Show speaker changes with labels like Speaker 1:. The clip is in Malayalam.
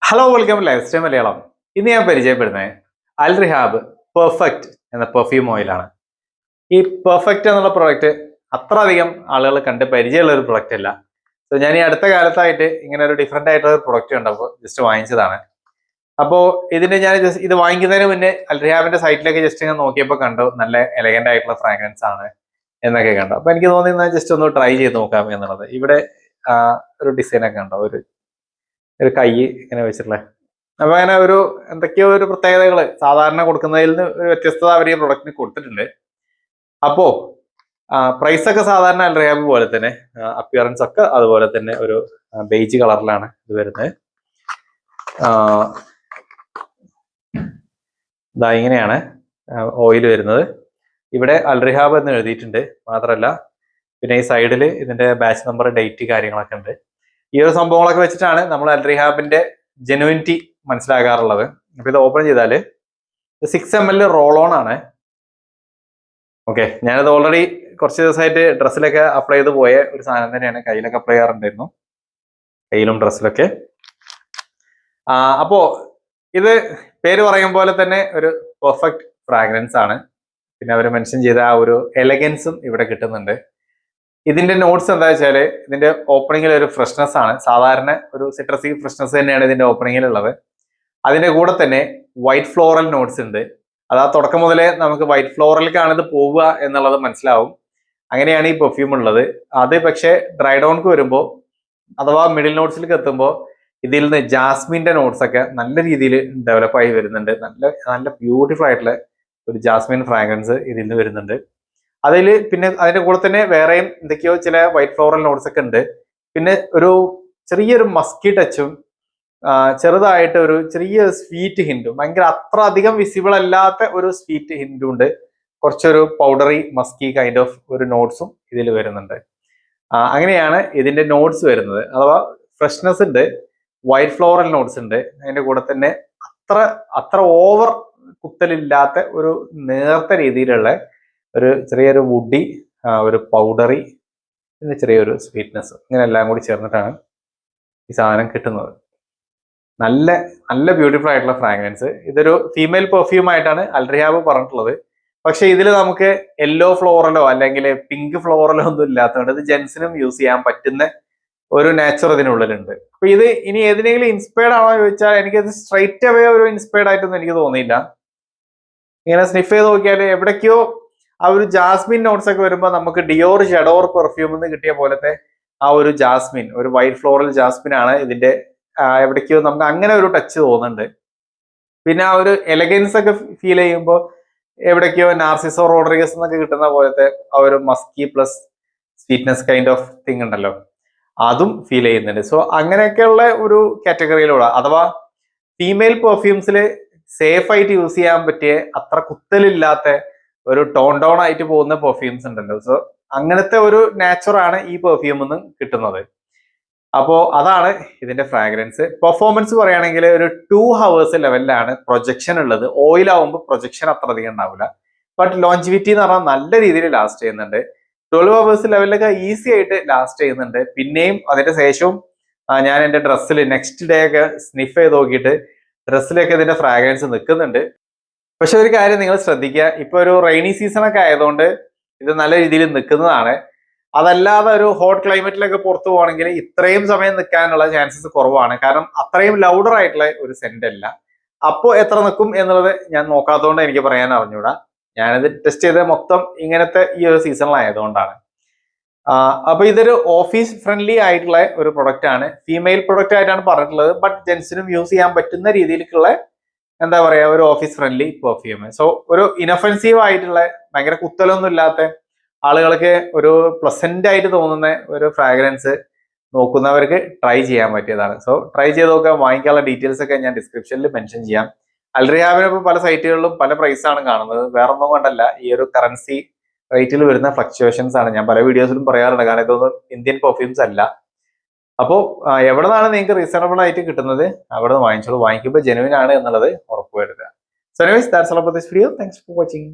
Speaker 1: Hello welcome life style Malayalam. ഇന്ന് ഞാൻ പരിചയപ്പെടുന്നത് അൽ റിഹാബ് പെർഫെക്റ്റ് എന്ന പെർഫ്യൂം ഓയിലാണ്. ഈ പെർഫെക്റ്റ് എന്നുള്ള പ്രോഡക്റ്റ് അത്ര അധികം ആളുകൾ കണ്ട് പരിചയമുള്ള ഒരു പ്രൊഡക്റ്റ് അല്ല. സോ ഞാൻ ഈ അടുത്ത കാലത്തായിട്ട് ഇങ്ങനെ ഒരു ഡിഫറെന്റ് ആയിട്ടുള്ള ഒരു പ്രൊഡക്റ്റ് കണ്ടപ്പോൾ ജസ്റ്റ് വാങ്ങിച്ചതാണ്. അപ്പോൾ ഞാൻ ജസ്റ്റ് ഇത് വാങ്ങിക്കുന്നതിന് മുന്നേ അൽ റിഹാബിന്റെ സൈറ്റിലേക്ക് ജസ്റ്റ് ഇങ്ങനെ നോക്കിയപ്പോൾ കണ്ടു നല്ല എലഗന്റ് ആയിട്ടുള്ള ഫ്രാഗ്രൻസ് ആണ് എന്നൊക്കെ കണ്ടു. അപ്പൊ എനിക്ക് തോന്നി ജസ്റ്റ് ഒന്ന് ട്രൈ ചെയ്ത് നോക്കാം എന്നുള്ളത്. ഇവിടെ ഒരു ഡിസൈനൊക്കെ ഉണ്ടോ, ഒരു കൈ ഇങ്ങനെ വെച്ചിട്ടുള്ള. അപ്പൊ അങ്ങനെ എന്തൊക്കെയോ ഒരു പ്രത്യേകതകൾ സാധാരണ കൊടുക്കുന്നതിൽ നിന്ന് ഒരു വ്യത്യസ്തത അവർ ഈ പ്രൊഡക്റ്റിന് കൊടുത്തിട്ടുണ്ട്. അപ്പോ പ്രൈസ് ഒക്കെ സാധാരണ അൽ റിഹാബ് പോലെ തന്നെ, അപ്പിയറൻസ് ഒക്കെ അതുപോലെ തന്നെ ഒരു ബേജ് കളറിലാണ് ഇത് വരുന്നത്. ഇതാ ഇങ്ങനെയാണ് ഓയിൽ വരുന്നത്. ഇവിടെ അൽ റിഹാബ് എന്ന് എഴുതിയിട്ടുണ്ട്. മാത്രമല്ല പിന്നെ ഈ സൈഡിൽ ഇതിന്റെ ബാച്ച് നമ്പർ, ഡേറ്റ് കാര്യങ്ങളൊക്കെ ഉണ്ട്. ഈ ഒരു സംഭവങ്ങളൊക്കെ വെച്ചിട്ടാണ് നമ്മൾ അൽ റിഹാബിന്റെ ജെനുവിനിറ്റി മനസ്സിലാക്കാറുള്ളത്. അപ്പൊ ഇത് ഓപ്പൺ ചെയ്താല് 6 ml റോൾ ഓൺ ആണ്. ഓക്കെ, ഞാനത് ഓൾറെഡി കുറച്ച് ദിവസമായിട്ട് ഡ്രസ്സിലൊക്കെ അപ്ലൈ ചെയ്ത് പോയ ഒരു സാധനം തന്നെയാണ്. കയ്യിലൊക്കെ അപ്ലൈ ചെയ്യാറുണ്ടായിരുന്നു, കയ്യിലും ഡ്രസ്സിലൊക്കെ. അപ്പോ ഇത് പേര് പറയും പോലെ തന്നെ ഒരു പെർഫെക്റ്റ് ഫ്രാഗ്രൻസ് ആണ്. പിന്നെ അവർ മെൻഷൻ ചെയ്ത ആ ഒരു എലഗൻസും ഇവിടെ കിട്ടുന്നുണ്ട്. ഇതിന്റെ നോട്ട്സ് എന്താ വെച്ചാൽ ഇതിന്റെ ഓപ്പണിങ്ങിൽ ഒരു ഫ്രഷ്നെസ് ആണ്. സാധാരണ ഒരു സിട്രസി ഫ്രഷ്നെസ് തന്നെയാണ് ഇതിന്റെ ഓപ്പണിങ്ങിൽ ഉള്ളത്. അതിന്റെ കൂടെ തന്നെ വൈറ്റ് ഫ്ലോറൽ നോട്ട്സ് ഉണ്ട്. അതാ തുടക്കം മുതലേ നമുക്ക് വൈറ്റ് ഫ്ലോറലിലേക്കാണ് ഇത് പോവുക എന്നുള്ളത് മനസ്സിലാവും. അങ്ങനെയാണ് ഈ പെർഫ്യൂം ഉള്ളത്. അത് പക്ഷേ ഡ്രൈ ഡൗൺക്ക് വരുമ്പോൾ അഥവാ മിഡിൽ നോട്ട്സിലേക്ക് എത്തുമ്പോൾ ഇതിൽ നിന്ന് ജാസ്മിന്റെ നോട്ട്സ് ഒക്കെ നല്ല രീതിയിൽ ഡെവലപ്പായി വരുന്നുണ്ട്. നല്ല നല്ല ബ്യൂട്ടിഫുൾ ആയിട്ടുള്ള ഒരു ജാസ്മിൻ ഫ്രാഗ്രൻസ് ഇതിൽ നിന്ന് വരുന്നുണ്ട്. അതിൽ പിന്നെ അതിന്റെ കൂടെ തന്നെ വേറെയും എന്തൊക്കെയോ ചില വൈറ്റ് ഫ്ലോറൽ നോട്ട്സ് ഒക്കെ ഉണ്ട്. പിന്നെ ഒരു ചെറിയൊരു മസ്കി ടച്ചും ചെറുതായിട്ട് ഒരു ചെറിയ സ്വീറ്റ് ഹിൻറ്റും, ഭയങ്കര അത്ര അധികം വിസിബിൾ അല്ലാത്ത ഒരു സ്വീറ്റ് ഹിൻറ്റും ഉണ്ട്. കുറച്ചൊരു പൗഡറി മസ്കി കൈൻഡ് ഓഫ് ഒരു നോട്ട്സും ഇതിൽ വരുന്നുണ്ട്. അങ്ങനെയാണ് ഇതിന്റെ നോട്ട്സ് വരുന്നത്. അഥവാ ഫ്രഷ്നെസ് ഉണ്ട്, വൈറ്റ് ഫ്ലോറൽ നോട്ട്സ് ഉണ്ട്. അതിന്റെ കൂടെ തന്നെ അത്ര ഓവർ കുത്തലില്ലാത്ത ഒരു നേർത്ത രീതിയിലുള്ള ഒരു ചെറിയൊരു വുഡി, ഒരു പൗഡറി, പിന്നെ ചെറിയൊരു സ്വീറ്റ്നെസ്, ഇങ്ങനെ എല്ലാം കൂടി ചേർന്നിട്ടാണ് ഈ സാധനം കിട്ടുന്നത്. നല്ല നല്ല ബ്യൂട്ടിഫുൾ ആയിട്ടുള്ള ഫ്രാഗ്രൻസ്. ഇതൊരു ഫീമെയിൽ പെർഫ്യൂം ആയിട്ടാണ് അൽ റിഹാബ് പറഞ്ഞിട്ടുള്ളത്. പക്ഷെ ഇതിൽ നമുക്ക് യെല്ലോ ഫ്ലോറലോ അല്ലെങ്കിൽ പിങ്ക് ഫ്ലോറലോ ഒന്നും ഇല്ലാത്തതുകൊണ്ട് ഇത് ജെൻസിനും യൂസ് ചെയ്യാൻ പറ്റുന്ന ഒരു നേച്ചർ ഇതിനുള്ളിലുണ്ട്. അപ്പൊ ഇത് ഇനി ഏതിനെങ്കിലും ഇൻസ്പയർഡ് ആണോ ചോദിച്ചാൽ എനിക്കത് സ്ട്രൈറ്റ് അവേ ഒരു ഇൻസ്പയർഡ് ആയിട്ടൊന്നും എനിക്ക് തോന്നിയില്ല. ഇങ്ങനെ സ്നിഫ് ചെയ്ത് നോക്കിയാൽ എവിടേക്കോ ആ ഒരു ജാസ്മിൻ നോട്ട്സ് ഒക്കെ വരുമ്പോൾ നമുക്ക് ഡിയോർ ഷെഡോർ പെർഫ്യൂം എന്ന് കിട്ടിയ പോലത്തെ ആ ഒരു ജാസ്മിൻ, ഒരു വൈറ്റ് ഫ്ലോറൽ ജാസ്മിൻ ആണ് ഇതിന്റെ. എവിടേക്കോ നമുക്ക് അങ്ങനെ ഒരു ടച്ച് തോന്നുന്നുണ്ട്. പിന്നെ ആ ഒരു എലഗൻസ് ഒക്കെ ഫീൽ ചെയ്യുമ്പോൾ എവിടേക്കോ നാർസിസോ റോഡ്രിഗസ് എന്നൊക്കെ കിട്ടുന്ന പോലത്തെ ആ ഒരു musky plus sweetness kind of thing ഉണ്ടല്ലോ, അതും ഫീൽ ചെയ്യുന്നുണ്ട്. സോ അങ്ങനെയൊക്കെയുള്ള ഒരു കാറ്റഗറിയിലൂടെ, അഥവാ ഫീമെയിൽ പെർഫ്യൂംസിൽ സേഫ് ആയിട്ട് യൂസ് ചെയ്യാൻ പറ്റിയ അത്ര കുത്തലില്ലാത്ത ഒരു ടോൺ ഡൗൺ ആയിട്ട് പോകുന്ന പെർഫ്യൂംസ് ഉണ്ടല്ലോ. സോ അങ്ങനത്തെ ഒരു നാച്ചുറാണ് ഈ പെർഫ്യൂം നിന്ന് കിട്ടുന്നത്. അപ്പോൾ അതാണ് ഇതിന്റെ ഫ്രാഗ്രൻസ്. പെർഫോമൻസ് പറയുകയാണെങ്കിൽ ഒരു 2 hours ലെവലിലാണ് പ്രൊജക്ഷൻ ഉള്ളത്. ഓയിൽ ആവുമ്പോൾ പ്രൊജക്ഷൻ അത്ര അധികം ഉണ്ടാവില്ല. ബട്ട് ലോഞ്ചിവിറ്റി എന്ന് പറഞ്ഞാൽ നല്ല രീതിയിൽ ലാസ്റ്റ് ചെയ്യുന്നുണ്ട്. 12 hours ലെവലിലൊക്കെ ഈസി ആയിട്ട് ലാസ്റ്റ് ചെയ്യുന്നുണ്ട്. പിന്നെയും അതിന്റെ ശേഷവും ഞാൻ എൻ്റെ ഡ്രസ്സിൽ നെക്സ്റ്റ് ഡേ ഒക്കെ സ്നിഫ് ചെയ്ത് നോക്കിയിട്ട് ഡ്രസ്സിലൊക്കെ ഇതിന്റെ ഫ്രാഗ്രൻസ് നിൽക്കുന്നുണ്ട്. പക്ഷെ ഒരു കാര്യം നിങ്ങൾ ശ്രദ്ധിക്കുക, ഇപ്പൊ ഒരു റെയിനി സീസൺ ഒക്കെ ആയതുകൊണ്ട് ഇത് നല്ല രീതിയിൽ നിൽക്കുന്നതാണ്. അതല്ലാതെ ഒരു ഹോട്ട് ക്ലൈമറ്റിലൊക്കെ പുറത്തു പോകണമെങ്കിൽ ഇത്രയും സമയം നിൽക്കാനുള്ള ചാൻസസ് കുറവാണ്. കാരണം അത്രയും ലൗഡർ ആയിട്ടുള്ള ഒരു സെന്റ് അല്ല. അപ്പോൾ എത്ര നിൽക്കും എന്നുള്ളത് ഞാൻ നോക്കാത്തതുകൊണ്ട് എനിക്ക് പറയാൻ അറിഞ്ഞൂടാ. ഞാനിത് ടെസ്റ്റ് ചെയ്ത് മൊത്തം ഇങ്ങനത്തെ ഈ ഒരു സീസണിലായതുകൊണ്ടാണ്. അപ്പൊ ഇതൊരു ഓഫീസ് ഫ്രണ്ട്ലി ആയിട്ടുള്ള ഒരു പ്രൊഡക്റ്റ് ആണ്. ഫീമെയിൽ പ്രൊഡക്റ്റ് ആയിട്ടാണ് പറഞ്ഞിട്ടുള്ളത്. ബട്ട് ജെൻസിനും യൂസ് ചെയ്യാൻ പറ്റുന്ന രീതിയിലേക്കുള്ള എന്താ പറയാ ഒരു ഓഫീസ് ഫ്രണ്ട്ലി പെർഫ്യൂം. സോ ഒരു ഇനഫെൻസീവ് ആയിട്ടുള്ള ഭയങ്കര കുത്തലൊന്നും ഇല്ലാത്ത ആളുകൾക്ക് ഒരു പ്ലസന്റ് ആയിട്ട് തോന്നുന്ന ഒരു ഫ്രാഗ്രൻസ് നോക്കുന്നവർക്ക് ട്രൈ ചെയ്യാൻ പറ്റിയതാണ്. സോ ട്രൈ ചെയ്ത് നോക്കാൻ. വാങ്ങിക്കാനുള്ള ഡീറ്റെയിൽസ് ഒക്കെ ഞാൻ ഡിസ്ക്രിപ്ഷനിൽ മെൻഷൻ ചെയ്യാം. അൽ റിഹാബിന് ഇപ്പോൾ പല സൈറ്റുകളിലും പല പ്രൈസാണ് കാണുന്നത്. വേറൊന്നും കൊണ്ടല്ല, ഈ ഒരു കറൻസി റേറ്റിൽ വരുന്ന ഫ്ലക്ച്വേഷൻസ് ആണ്. ഞാൻ പല വീഡിയോസിലും പറയാറുണ്ട്. കാരണം ഇതൊന്നും ഇന്ത്യൻ പെർഫ്യൂംസ് അല്ല. അപ്പോൾ എവിടെ നിന്നാണ് നിങ്ങൾക്ക് റീസണബിൾ ആയിട്ട് കിട്ടുന്നത് അവിടെ നിന്ന് വാങ്ങിച്ചോളൂ. വാങ്ങിക്കുമ്പോൾ ജെനുവിൻ ആണ് എന്നുള്ളത് ഉറപ്പുവരുത്തുക. So anyways, that's all about this video. Thanks for watching.